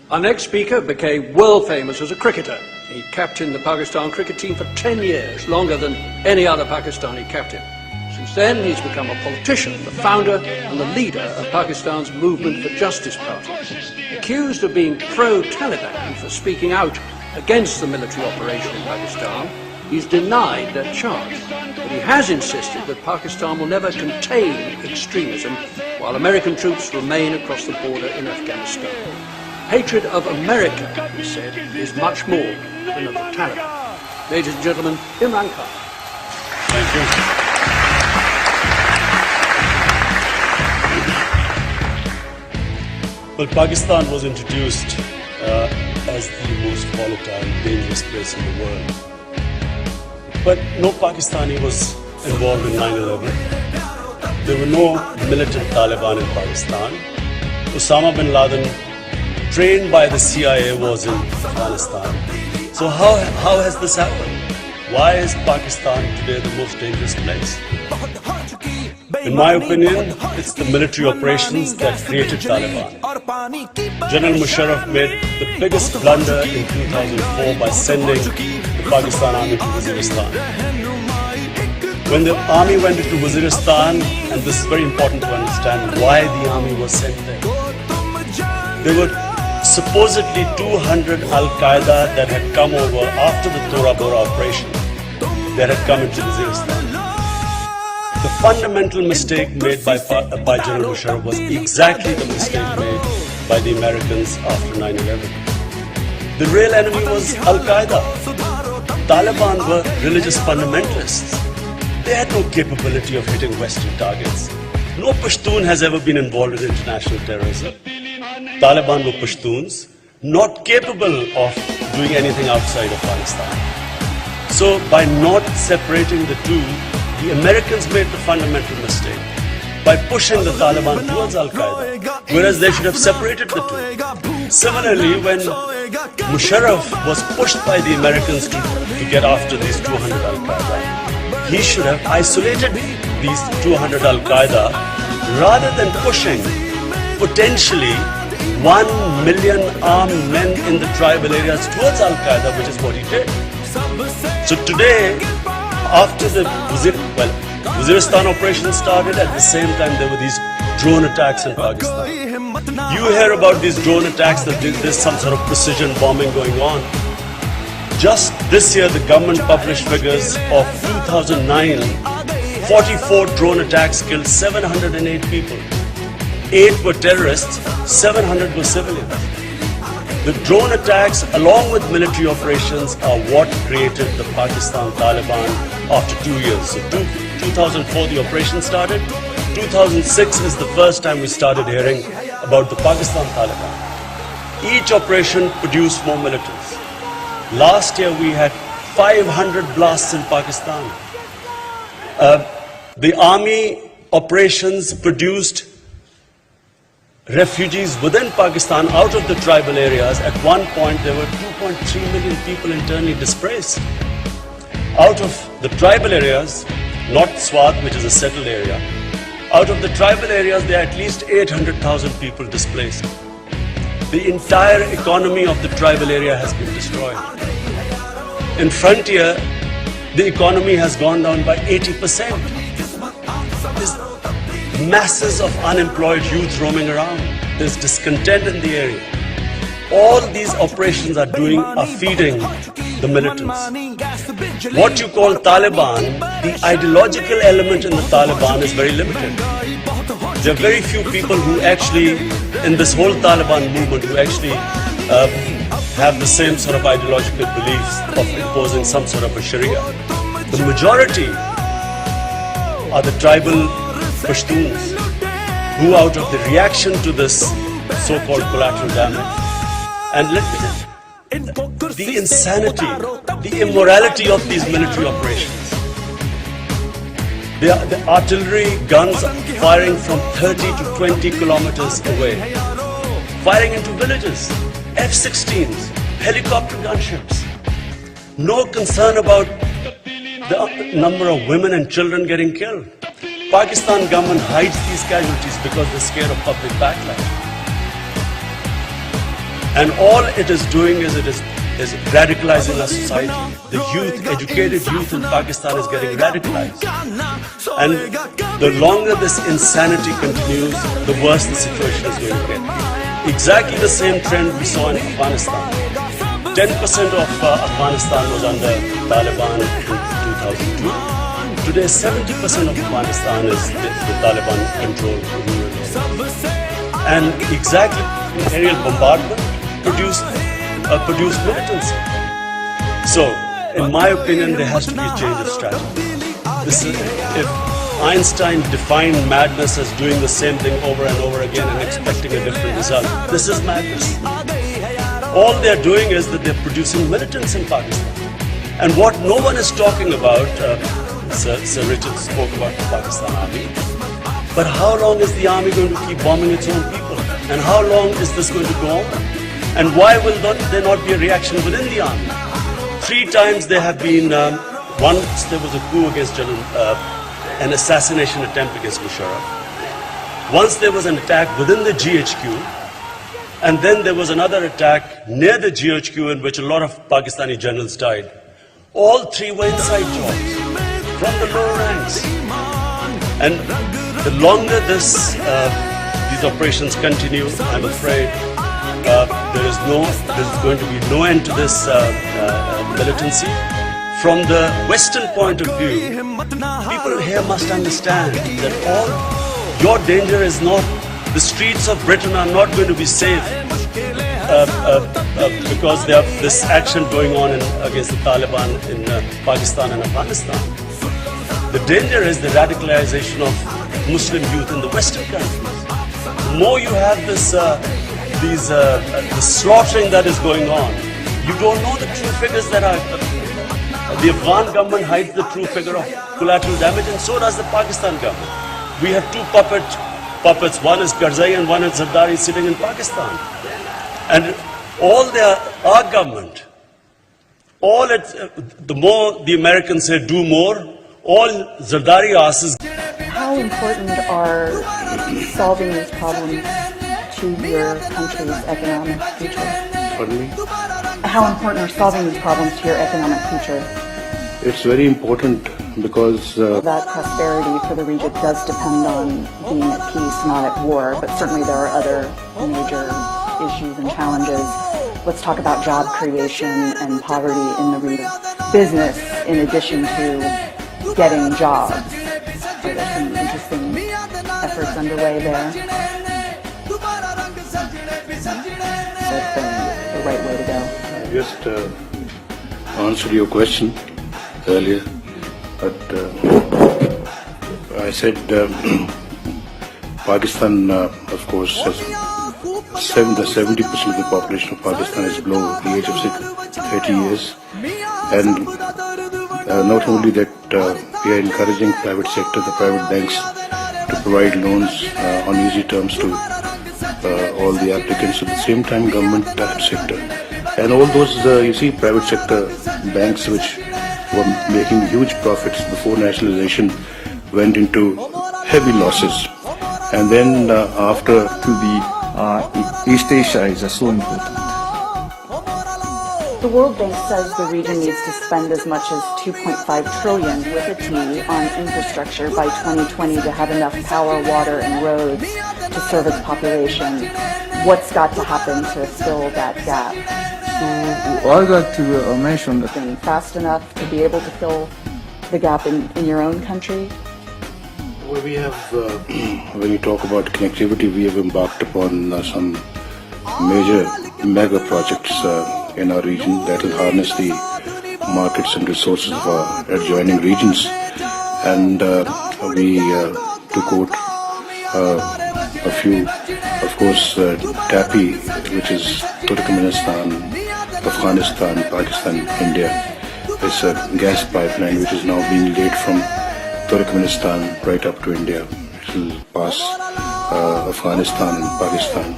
Our next speaker became world famous as a cricketer. He captained the Pakistan cricket team for 10 years, longer than any other Pakistani captain. Since then, he's become a politician, the founder and the leader of Pakistan's Movement for Justice Party. Accused of being pro-Taliban for speaking out against the military operation in Pakistan, he's denied that charge. But he has insisted that Pakistan will never contain extremism while American troops remain across the border in Afghanistan. Hatred of America, he said, is much more than of the Taliban. Ladies and gentlemen, Imran Khan. Thank you. Well, Pakistan was introduced as the most volatile, dangerous place in the world. But no Pakistani was involved in 9/11. There were no militant Taliban in Pakistan. Osama bin Laden, trained by the CIA, was in Afghanistan. So how has this happened? Why is Pakistan today the most dangerous place? In my opinion, it's the military operations that created Taliban. General Musharraf made the biggest blunder in 2004 by sending the Pakistan army to Waziristan. When the army went into Waziristan, and this is very important to understand why the army was sent there, there were supposedly 200 Al-Qaeda that had come over after the Tora Bora operation that had come into Waziristan. The fundamental mistake made by General Musharraf was exactly the mistake made by the Americans after 9/11. The real enemy was Al-Qaeda. Taliban were religious fundamentalists. They had no capability of hitting Western targets. No Pashtun has ever been involved in international terrorism. Taliban were Pashtuns, not capable of doing anything outside Afghanistan. So by not separating the two, the Americans made the fundamental mistake by pushing the Taliban towards Al-Qaeda, whereas they should have separated the two. Similarly, when Musharraf was pushed by the Americans to get after these 200 Al-Qaeda, he should have isolated these 200 Al-Qaeda rather than pushing potentially 1 million armed men in the tribal areas towards Al-Qaeda, which is what he did. So today, after the Waziristan operation started, at the same time there were these drone attacks in Pakistan. You hear about these drone attacks, that there's some sort of precision bombing going on. Just this year, the government published figures of 2009, 44 drone attacks killed 708 people. 8 were terrorists, 700 were civilians. The drone attacks, along with military operations, are what created the Pakistan Taliban after 2 years. So 2004 the operation started. 2006 is the first time we started hearing about the Pakistan Taliban. Each operation produced more militants. Last year we had 500 blasts in Pakistan. The army operations produced refugees within Pakistan out of the tribal areas. At one point there were 2.3 million people internally displaced. Out of the tribal areas, not Swat, which is a settled area, out of the tribal areas there are at least 800,000 people displaced. The entire economy of the tribal area has been destroyed. In frontier, the economy has gone down by 80%. There's masses of unemployed youth roaming around. There's discontent in the area. All these operations are feeding the militants. What you call Taliban, the ideological element in the Taliban is very limited. There are very few people who actually, in this whole Taliban movement, who actually have the same sort of ideological beliefs of imposing some sort of a Sharia. The majority are the tribal Pashtuns, who out of the reaction to this so-called collateral damage, and let me tell you, the insanity, the immorality of these military operations. The artillery guns firing from 30 to 20 kilometers away, firing into villages, F-16s, helicopter gunships. No concern about the number of women and children getting killed. Pakistan government hides these casualties because they're scared of public backlash. And all it is doing is is radicalizing our society. The youth, educated youth in Pakistan is getting radicalized. And the longer this insanity continues, the worse the situation is going to get. Exactly the same trend we saw in Afghanistan. 10% of Afghanistan was under Taliban in 2002. Today, 70% of Afghanistan is the Taliban-controlled rural areas. And exactly aerial bombardment produced militancy. So, in my opinion, there has to be a change of strategy. If Einstein defined madness as doing the same thing over and over again and expecting a different result, this is madness. All they're doing is that they're producing militants in Pakistan. And what no one is talking about, Sir Richard spoke about the Pakistan army, but how long is the army going to keep bombing its own people? And how long is this going to go on? And why will there not be a reaction within the army? 3 times there have been, once there was a coup against an assassination attempt against Musharraf. Once there was an attack within the GHQ, and then there was another attack near the GHQ in which a lot of Pakistani generals died. All 3 were inside jobs from the lower ranks. And the longer these operations continue, I'm afraid there's going to be no end to this militancy. From the Western point of view, people here must understand that your danger is not, the streets of Britain are not going to be safe because they have this action going on against the Taliban in Pakistan and Afghanistan. The danger is the radicalization of Muslim youth in the Western countries. The more you have this slaughtering that is going on, you don't know the true figures that are. The Afghan government hides the true figure of collateral damage, and so does the Pakistan government. We have 2 puppets. One is Karzai and one is Zardari sitting in Pakistan. And our government, the more the Americans say do more, all Zardari asks is. How important are solving these problems to your country's economic future? Pardon me? How important are solving these problems to your economic future? It's very important because That prosperity for the region does depend on being at peace, not at war, but certainly there are other major issues and challenges. Let's talk about job creation and poverty in the region. Business, in addition to getting jobs. Are there some interesting efforts underway there? That's the right way to go. I just answered your question earlier, but I said Pakistan, of course, has 70% of the population of Pakistan is below the age of 30 years, and not only that, we are encouraging private sector, the private banks, to provide loans on easy terms to all the applicants. At the same time, government sector and all those you see private sector banks which were making huge profits before nationalization went into heavy losses, and then after to the East Asia is so important. The World Bank says the region needs to spend as much as $2.5 trillion with a T on infrastructure by 2020 to have enough power, water, and roads to serve its population. What's got to happen to fill that gap? So I got to mention that Been fast enough to be able to fill the gap in your own country? well, we have when you talk about connectivity, we have embarked upon some major mega projects in our region that will harness the markets and resources of our adjoining regions, and we took out a few, of course, TAPI, which is Turkmenistan, Afghanistan, Pakistan, India. It's a gas pipeline which is now being laid from Turkmenistan right up to India. It will pass Afghanistan and Pakistan.